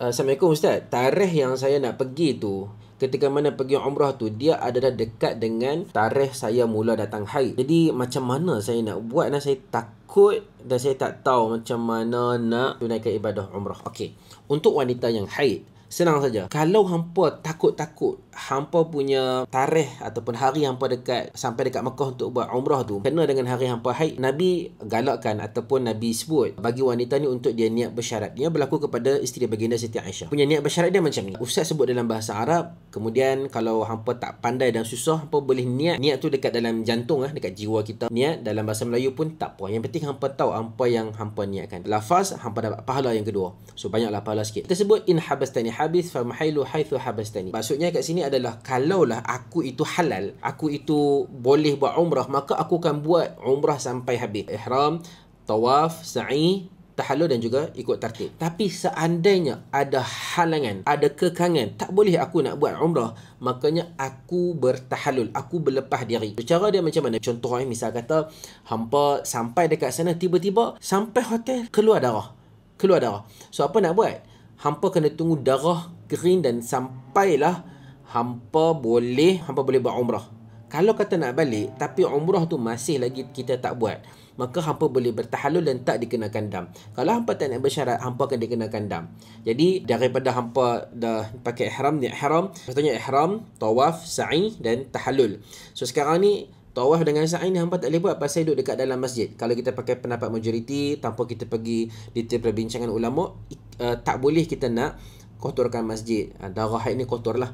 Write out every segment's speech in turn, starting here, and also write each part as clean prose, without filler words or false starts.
Assalamualaikum Ustaz. Tarikh yang saya nak pergi tu, ketika mana pergi umrah tu, dia adalah dekat dengan tarikh saya mula datang haid. Jadi macam mana saya nak buat, dan saya takut dan saya tak tahu macam mana nak tunaikan ibadah umrah. Okey, untuk wanita yang haid, senang saja. Kalau hampa takut-takut hampa punya tarikh ataupun hari hampa dekat sampai dekat Mekah untuk buat umrah tu kena dengan hari hampa haid, Nabi galakkan ataupun Nabi sebut bagi wanita ni untuk dia niat bersyarat. Dia berlaku kepada isteri baginda Siti Aisyah. Punya niat bersyarat dia macam ni. Ustaz sebut dalam bahasa Arab, kemudian kalau hampa tak pandai dan susah, hampa boleh niat tu dekat dalam jantung, dekat jiwa kita. Niat dalam bahasa Melayu pun tak apa. Yang penting hampa tahu apa yang hampa niatkan. Lafaz hampa dapat pahala yang kedua. So banyaklah pahala sikit. Kita sebut in habastani habis fa mahailu haitsu habastani. Maksudnya kat sini adalah kalaulah aku itu halal, aku itu boleh buat umrah, maka aku akan buat umrah sampai habis. Ihram, tawaf, sa'i, tahallul dan juga ikut tertib. Tapi seandainya ada halangan, ada kekangan, tak boleh aku nak buat umrah, makanya aku bertahallul, aku berlepas diri. Cara dia macam mana? Contoh misal kata hampa sampai dekat sana, tiba-tiba sampai hotel keluar darah. So apa nak buat? Hampa kena tunggu darah kering dan sampailah hampa boleh buat umrah. Kalau kata nak balik tapi umrah tu masih lagi kita tak buat, maka hampa boleh bertahallul dan tak dikenakan dam. Kalau hampa tak nak bersyarat, hampa akan dikenakan dam. Jadi daripada hampa dah pakai ihram, niat ihram, contohnya ihram, tawaf, sa'i dan tahallul. So sekarang ni tawaf dengan sa'i ni hampa tak boleh buat pasal duduk dekat dalam masjid. Kalau kita pakai pendapat majoriti tanpa kita pergi detail perbincangan ulama, tak boleh kita nak kotorkan masjid. Darah haid ni kotor lah.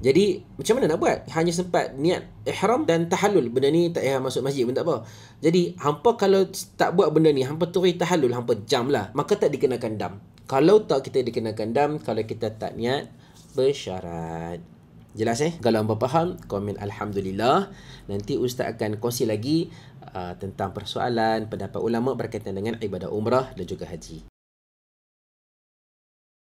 Jadi macam mana nak buat? Hanya sempat niat ihram dan tahallul. Benda ni tak payah masuk masjid pun tak apa. Jadi hampa kalau tak buat benda ni, hampa turun tahallul, hampa jam lah, maka tak dikenakan dam. Kalau tak kita dikenakan dam, kalau kita tak niat bersyarat. Jelas Kalau hampa faham, komen Alhamdulillah. Nanti Ustaz akan kongsi lagi tentang persoalan pendapat ulama berkaitan dengan ibadah umrah dan juga haji.